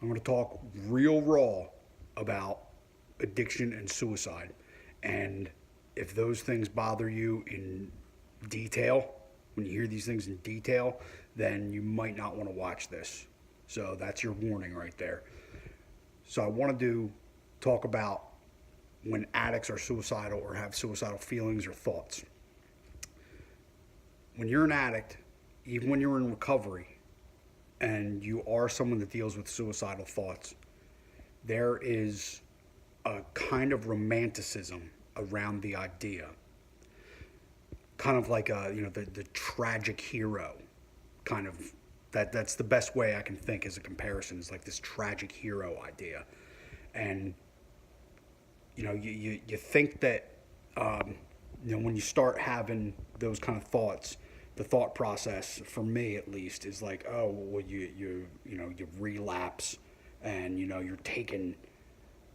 I'm going to talk real raw about addiction and suicide. And if those things bother you in detail, when you hear these things in detail, then you might not want to watch this. So that's your warning right there. So I wanted to talk about when addicts are suicidal or have suicidal feelings or thoughts. When you're an addict, even when you're in recovery, and you are someone that deals with suicidal thoughts, there is a kind of romanticism around the idea. Kind of like the tragic hero kind of that's the best way I can think as a comparison is like this tragic hero idea. And you think that when you start having those kind of thoughts, the thought process for me at least is like, oh well, you relapse, and you're taken,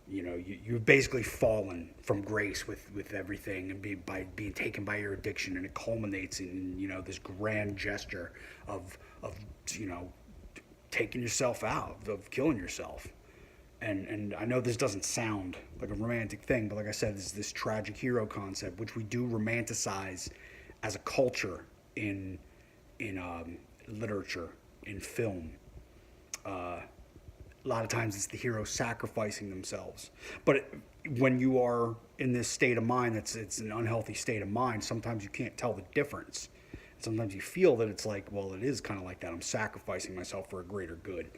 you've basically fallen from grace with everything, and by being taken by your addiction, and it culminates in this grand gesture of taking yourself out, of killing yourself. And I know this doesn't sound like a romantic thing, but like I said, this tragic hero concept, which we do romanticize as a culture in literature, in film. A lot of times it's the hero sacrificing themselves. But when you are in this state of mind, it's an unhealthy state of mind. Sometimes you can't tell the difference. Sometimes you feel that it's like, well, it is kind of like that. I'm sacrificing myself for a greater good.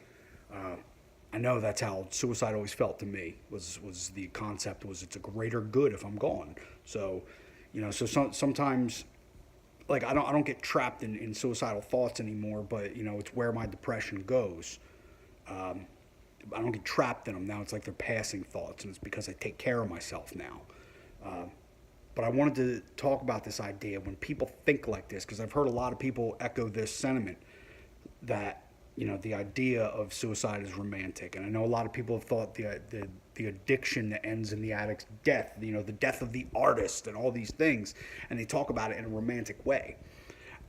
I know that's how suicide always felt to me. Was the concept was it's a greater good if I'm gone. So, sometimes, like I don't get trapped in suicidal thoughts anymore. But it's where my depression goes. I don't get trapped in them now. It's like they're passing thoughts, and it's because I take care of myself now. But I wanted to talk about this idea when people think like this, because I've heard a lot of people echo this sentiment that the idea of suicide is romantic, and I know a lot of people have thought the addiction that ends in the addict's death, the death of the artist, and all these things, and they talk about it in a romantic way,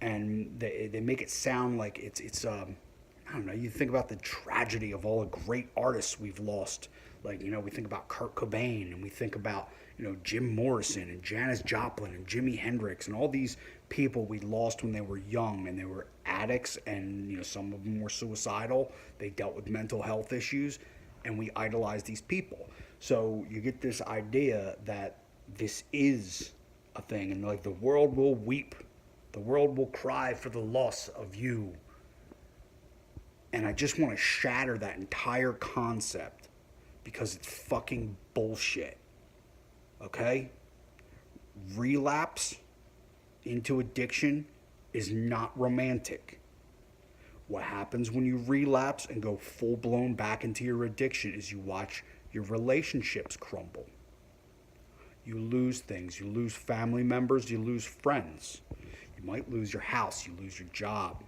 and they make it sound like it's I don't know. You think about the tragedy of all the great artists we've lost. Like, we think about Kurt Cobain, and we think about, Jim Morrison and Janis Joplin and Jimi Hendrix and all these people we lost when they were young, and they were addicts, and, some of them were suicidal. They dealt with mental health issues, and we idolize these people. So you get this idea that this is a thing, and like the world will weep, the world will cry for the loss of you. And I just want to shatter that entire concept because it's fucking bullshit. Okay? Relapse into addiction is not romantic. What happens when you relapse and go full blown back into your addiction is you watch your relationships crumble. You lose things. You lose family members. You lose friends. You might lose your house. You lose your job.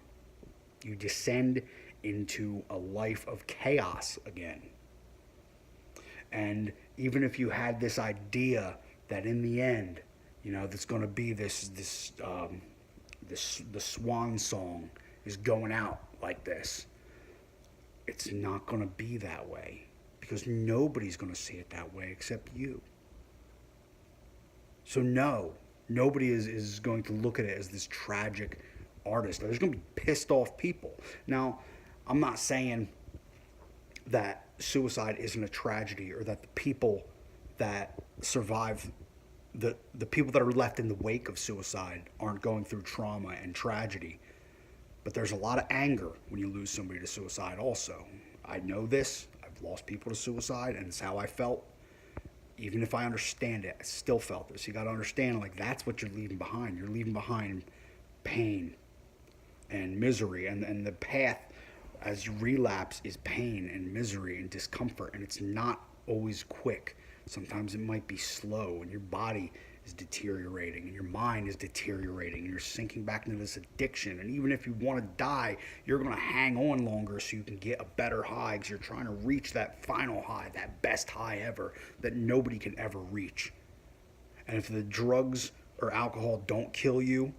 You descend into a life of chaos again. And even if you had this idea that in the end, that's going to be this the swan song is going out like this, it's not going to be that way, because nobody's going to see it that way except you. So no, nobody is going to look at it as this tragic artist. There's going to be pissed off people. Now, I'm not saying that suicide isn't a tragedy, or that the people that survive, the people that are left in the wake of suicide aren't going through trauma and tragedy. But there's a lot of anger when you lose somebody to suicide also. I know this. I've lost people to suicide, and it's how I felt. Even if I understand it, I still felt this. You got to understand, like, that's what you're leaving behind. You're leaving behind pain and misery, and the path as you relapse is pain and misery and discomfort, and it's not always quick. Sometimes it might be slow, and your body is deteriorating, and your mind is deteriorating, and you're sinking back into this addiction. And even if you want to die, you're going to hang on longer so you can get a better high, because you're trying to reach that final high, that best high ever that nobody can ever reach. And if the drugs or alcohol don't kill you,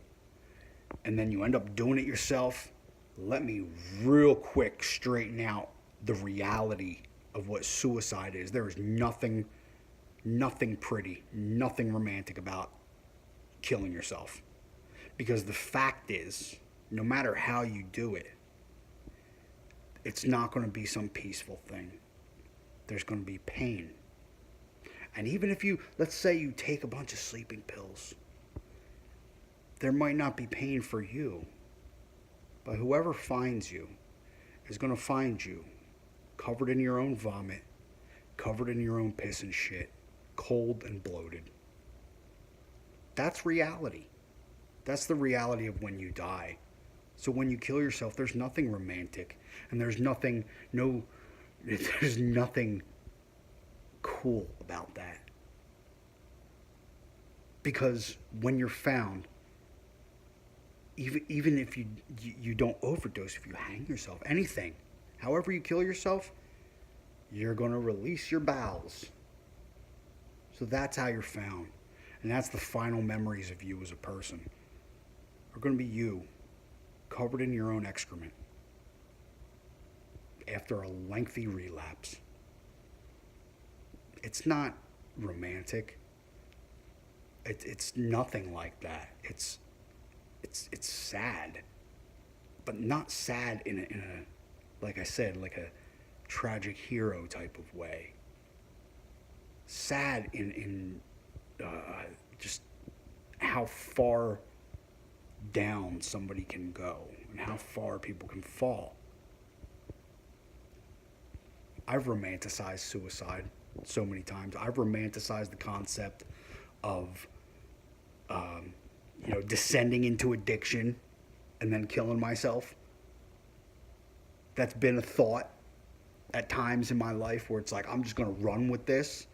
and then you end up doing it yourself, let me real quick straighten out the reality of what suicide is. There is nothing pretty, nothing romantic about killing yourself. Because the fact is, no matter how you do it, it's not going to be some peaceful thing. There's going to be pain. And even if you, let's say you take a bunch of sleeping pills, there might not be pain for you. But whoever finds you is going to find you covered in your own vomit, covered in your own piss and shit, cold and bloated. That's reality. That's the reality of when you die. So when you kill yourself, there's nothing romantic, and there's nothing cool about that. Because when you're found, even if you don't overdose, if you hang yourself, anything, however you kill yourself, you're going to release your bowels. So that's how you're found. And that's the final memories of you as a person. Are going to be you, covered in your own excrement, after a lengthy relapse. It's not romantic. It's nothing like that. It's sad, but not sad in a, like I said, like a tragic hero type of way. Sad in just how far down somebody can go and how far people can fall. I've romanticized suicide so many times. I've romanticized the concept of descending into addiction and then killing myself. That's been a thought at times in my life where it's like, I'm just going to run with this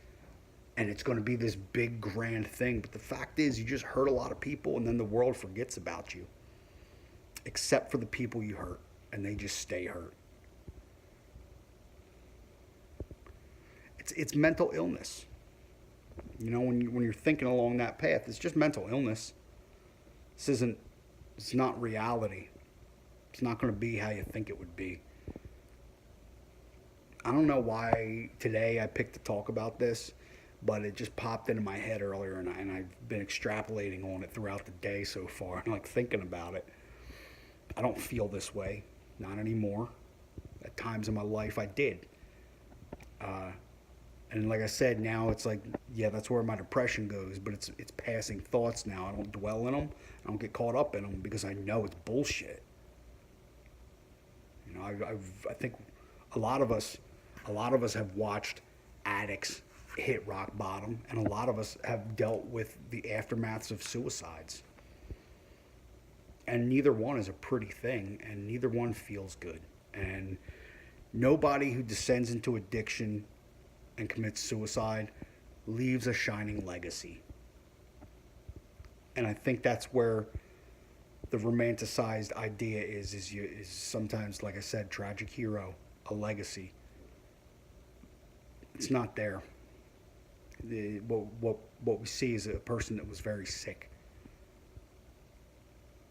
and it's going to be this big grand thing. But the fact is, you just hurt a lot of people and then the world forgets about you. Except for the people you hurt, and they just stay hurt. It's mental illness. When you're thinking along that path, it's just mental illness. It's not reality. It's not going to be how you think it would be. I don't know why today I picked to talk about this, but it just popped into my head earlier, and I've been extrapolating on it throughout the day so far, and thinking about it. I don't feel this way, not anymore. At times in my life I did. And like I said, now it's like, yeah, that's where my depression goes, but it's passing thoughts now. I don't dwell in them. I don't get caught up in them because I know it's bullshit. I think a lot of us have watched addicts hit rock bottom, and a lot of us have dealt with the aftermaths of suicides. And neither one is a pretty thing, and neither one feels good. And nobody who descends into addiction and commits suicide leaves a shining legacy. And I think that's where the romanticized idea is sometimes, like I said, tragic hero, a legacy. It's not there. What we see is a person that was very sick.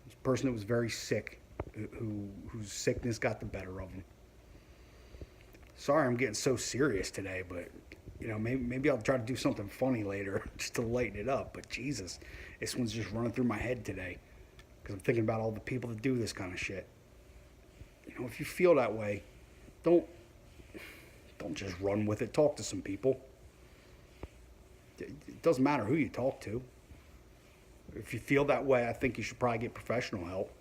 This person that was very sick, whose sickness got the better of him. Sorry, I'm getting so serious today, but maybe I'll try to do something funny later just to lighten it up. But Jesus, this one's just running through my head today because I'm thinking about all the people that do this kind of shit. If you feel that way, don't just run with it. Talk to some people. It doesn't matter who you talk to. If you feel that way, I think you should probably get professional help.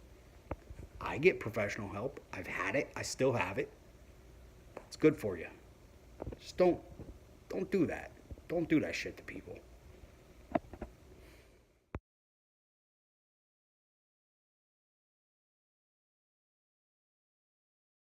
I get professional help. I've had it. I still have it. It's good for you. Just don't do that. Don't do that shit to people.